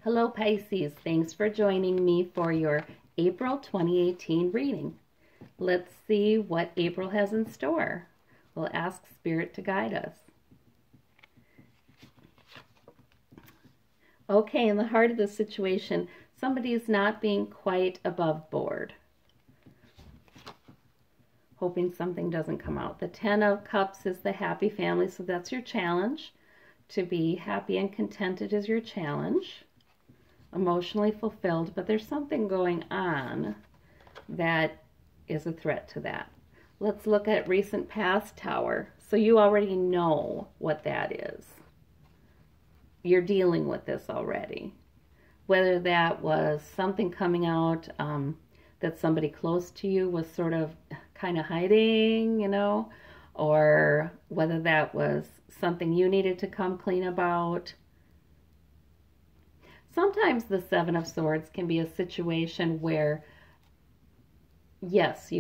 Hello Pisces, thanks for joining me for your April 2018 reading. Let's see what April has in store. We'll ask Spirit to guide us. Okay, in the heart of the situation, somebody is not being quite above board. Hoping something doesn't come out. The Ten of Cups is the happy family, so that's your challenge. To be happy and contented is your challenge. Emotionally fulfilled, but there's something going on that is a threat to that. Let's look at recent past Tower. So you already know what that is. You're dealing with this already. Whether that was something coming out that somebody close to you was sort of kind of hiding, or whether that was something you needed to come clean about. Sometimes the Seven of Swords can be a situation where, yes,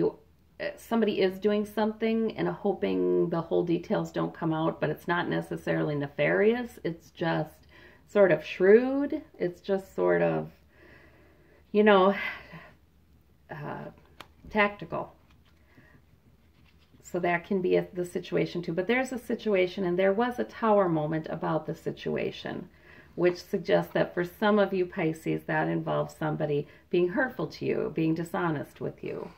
somebody is doing something and hoping the whole details don't come out, but it's not necessarily nefarious. It's just sort of shrewd. It's just sort of, tactical. So that can be the situation too. But there's a situation, and there was a Tower moment about the situation, which suggests that for some of you Pisces, that involves somebody being hurtful to you, being dishonest with you.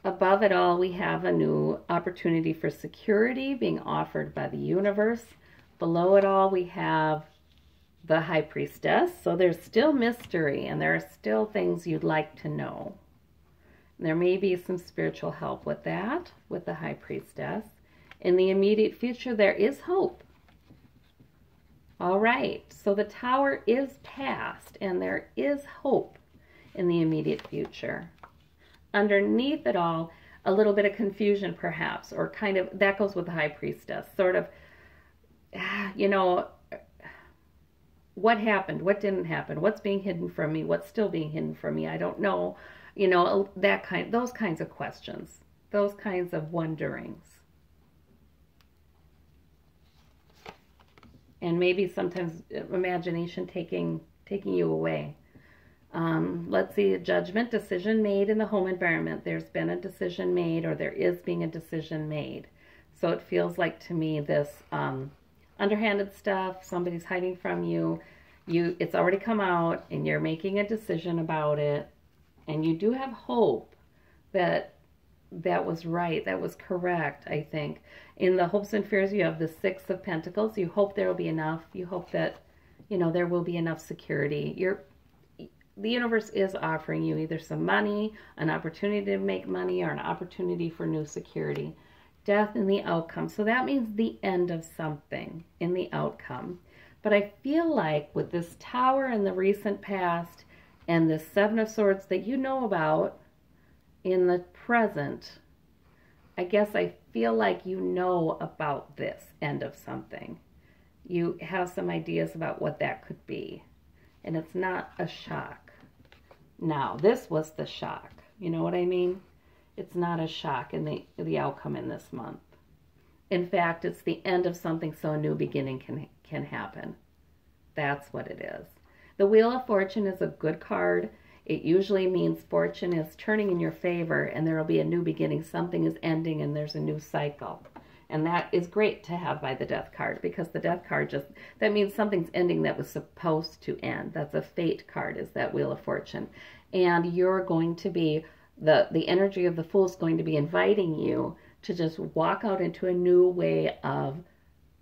Above it all, we have a new opportunity for security being offered by the universe. Below it all, we have the High Priestess. So there's still mystery, and there are still things you'd like to know. There may be some spiritual help with that, with the High Priestess. In the immediate future, there is hope. All right, so the Tower is past, and there is hope in the immediate future. Underneath it all, a little bit of confusion perhaps, or kind of, that goes with the High Priestess, sort of, what happened, what didn't happen, what's being hidden from me, what's still being hidden from me, I don't know, those kinds of questions, those kinds of wonderings. And maybe sometimes imagination taking you away. Let's see, a judgment decision made in the home environment. There's been a decision made, or there is being a decision made. So it feels like to me this underhanded stuff, somebody's hiding from you. It's already come out, and you're making a decision about it. And you do have hope that that was right, that was correct, I think. In the hopes and fears, you have the Six of Pentacles. You hope there will be enough. You hope that, there will be enough security. The universe is offering you either some money, an opportunity to make money, or an opportunity for new security. Death in the outcome. So that means the end of something in the outcome. But I feel like with this Tower in the recent past and the Seven of Swords that you know about in the present, I guess I feel like you know about this end of something. You have some ideas about what that could be. And it's not a shock. Now, this was the shock. You know what I mean? It's not a shock in the outcome in this month. In fact, it's the end of something, so a new beginning can happen. That's what it is. The Wheel of Fortune is a good card. It usually means fortune is turning in your favor, and there will be a new beginning. Something is ending, and there's a new cycle. And that is great to have by the Death card, because the Death card that means something's ending that was supposed to end. That's a fate card, is that Wheel of Fortune. And you're going to be, the energy of the Fool is going to be inviting you to just walk out into a new way of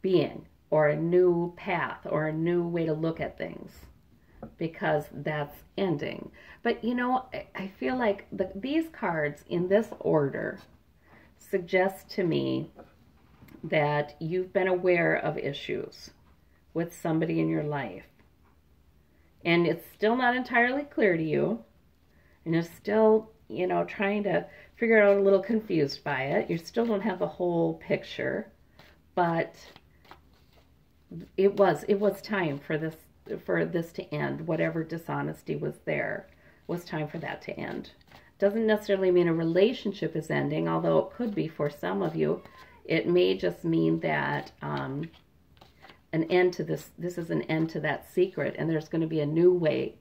being, or a new path, or a new way to look at things, because that's ending. But I feel like these cards in this order suggest to me that you've been aware of issues with somebody in your life, and it's still not entirely clear to you, and you're still trying to figure it out, a little confused by it. You still don't have the whole picture, but it was time for this to end. Whatever dishonesty was there, was time for that to end. Doesn't necessarily mean a relationship is ending, although it could be for some of you. It may just mean that an end to this. This is an end to that secret, and there's going to be a new way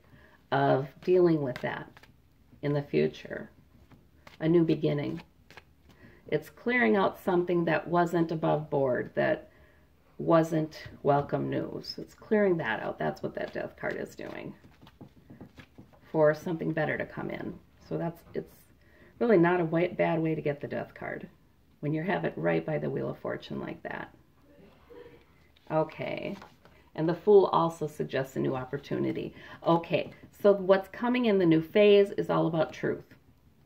of dealing with that in the future. A new beginning. It's clearing out something that wasn't above board, that wasn't welcome news. It's clearing that out. That's what that Death card is doing, for something better to come in. So it's really not a bad way to get the Death card when you have it right by the Wheel of Fortune like that. Okay. And the Fool also suggests a new opportunity. Okay, so what's coming in the new phase is all about truth.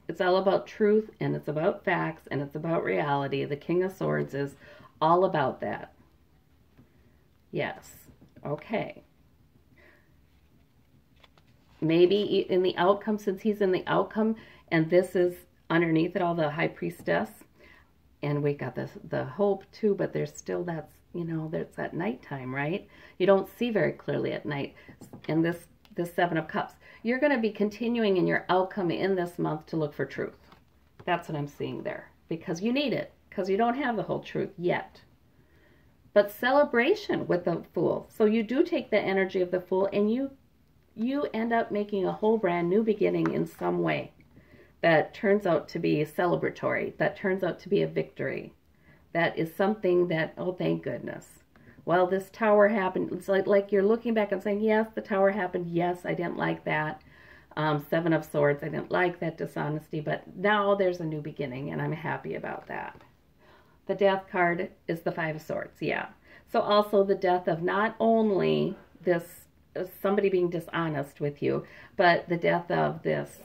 It's all about truth, and it's about facts, and it's about reality. The King of Swords is all about that. Yes. Okay. Maybe in the outcome, since he's in the outcome, and this is underneath it all, the High Priestess, and we got the Hope too, but there's still that's, you know, there's at nighttime, right? You don't see very clearly at night. And this Seven of Cups, you're going to be continuing in your outcome in this month to look for truth. That's what I'm seeing there, because you need it, because you don't have the whole truth yet. But celebration with the Fool. So you do take the energy of the Fool, and you end up making a whole brand new beginning in some way that turns out to be celebratory, that turns out to be a victory. That is something that, oh, thank goodness. Well, this tower happened. It's like you're looking back and saying, yes, the tower happened. Yes, I didn't like that. Seven of Swords, I didn't like that dishonesty, but now there's a new beginning, and I'm happy about that. The Death card is the Five of Swords, yeah. So also the death of not only this, somebody being dishonest with you, but the death of this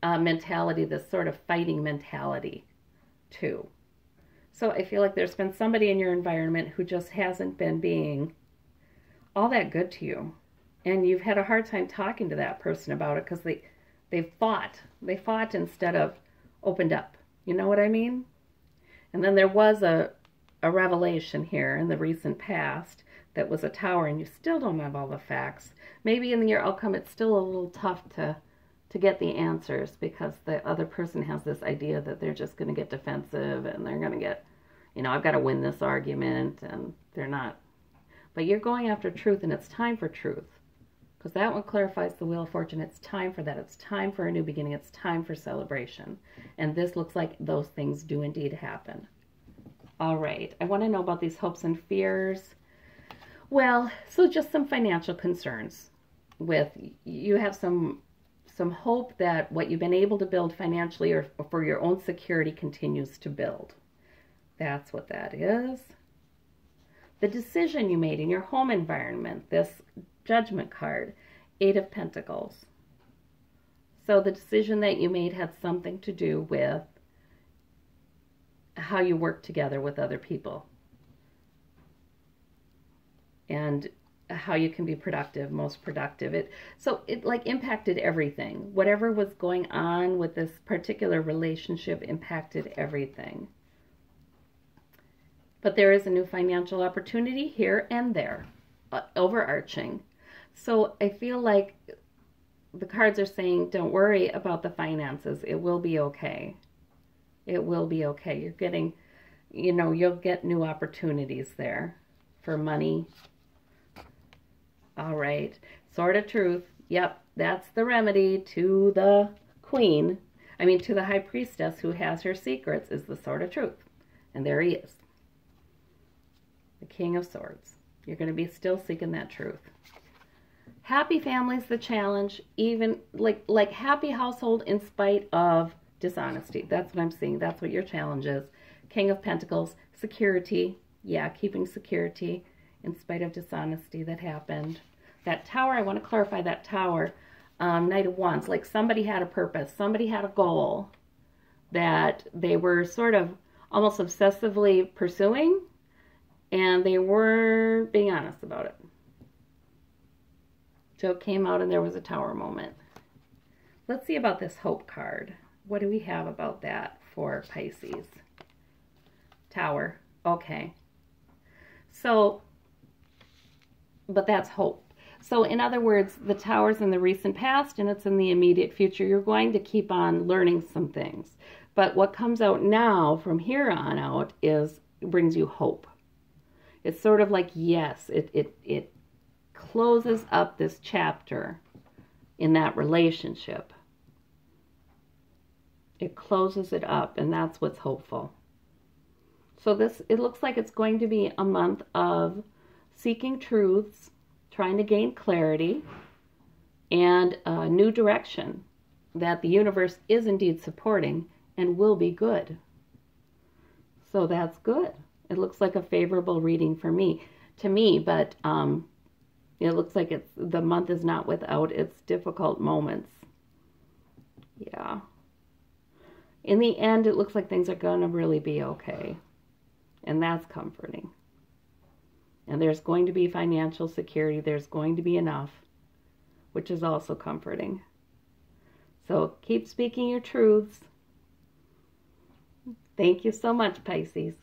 mentality, this sort of fighting mentality too. So I feel like there's been somebody in your environment who just hasn't been being all that good to you. And you've had a hard time talking to that person about it because they fought. They fought instead of opened up. You know what I mean? And then there was a revelation here in the recent past that was a tower, and you still don't have all the facts. Maybe in your outcome it's still a little tough to get the answers because the other person has this idea that they're just going to get defensive and they're going to get, you know, I've got to win this argument, and they're not. But you're going after truth, and it's time for truth. Because that one clarifies the Wheel of Fortune. It's time for that. It's time for a new beginning. It's time for celebration. And this looks like those things do indeed happen. All right. I want to know about these hopes and fears. Well, so just some financial concerns. With you have some hope that what you've been able to build financially or for your own security continues to build. That's what that is. The decision you made in your home environment, this Judgment card, Eight of Pentacles. So the decision that you made had something to do with how you work together with other people and how you can be productive, most productive. So it like impacted everything. Whatever was going on with this particular relationship impacted everything. But there is a new financial opportunity here and there, overarching. So I feel like the cards are saying, don't worry about the finances. It will be okay. It will be okay. You're getting, you know, you'll get new opportunities there for money. All right. Sword of Truth. Yep, that's the remedy to the Queen. I mean, to the High Priestess who has her secrets is the Sword of Truth. And there he is. The King of Swords. You're going to be still seeking that truth. Happy family's the challenge, even like happy household in spite of dishonesty. That's what I'm seeing. That's what your challenge is. King of Pentacles, security. Yeah, keeping security in spite of dishonesty that happened. That tower, I want to clarify that tower. Knight of Wands, like somebody had a purpose. Somebody had a goal that they were sort of almost obsessively pursuing, and they weren't being honest about it. So it came out and there was a tower moment. Let's see about this Hope card. What do we have about that for Pisces? Tower. Okay. So, but that's hope. So in other words, the tower's in the recent past and it's in the immediate future. You're going to keep on learning some things. But what comes out now from here on out brings you hope. It's sort of like, yes, it closes up this chapter in that relationship. It closes it up, and that's what's hopeful. So it looks like it's going to be a month of seeking truths, trying to gain clarity, and a new direction that the universe is indeed supporting and will be good. So that's good. It looks like a favorable reading to me, but it looks like the month is not without its difficult moments. Yeah. In the end, it looks like things are going to really be okay. And that's comforting. And there's going to be financial security. There's going to be enough, which is also comforting. So keep speaking your truths. Thank you so much, Pisces.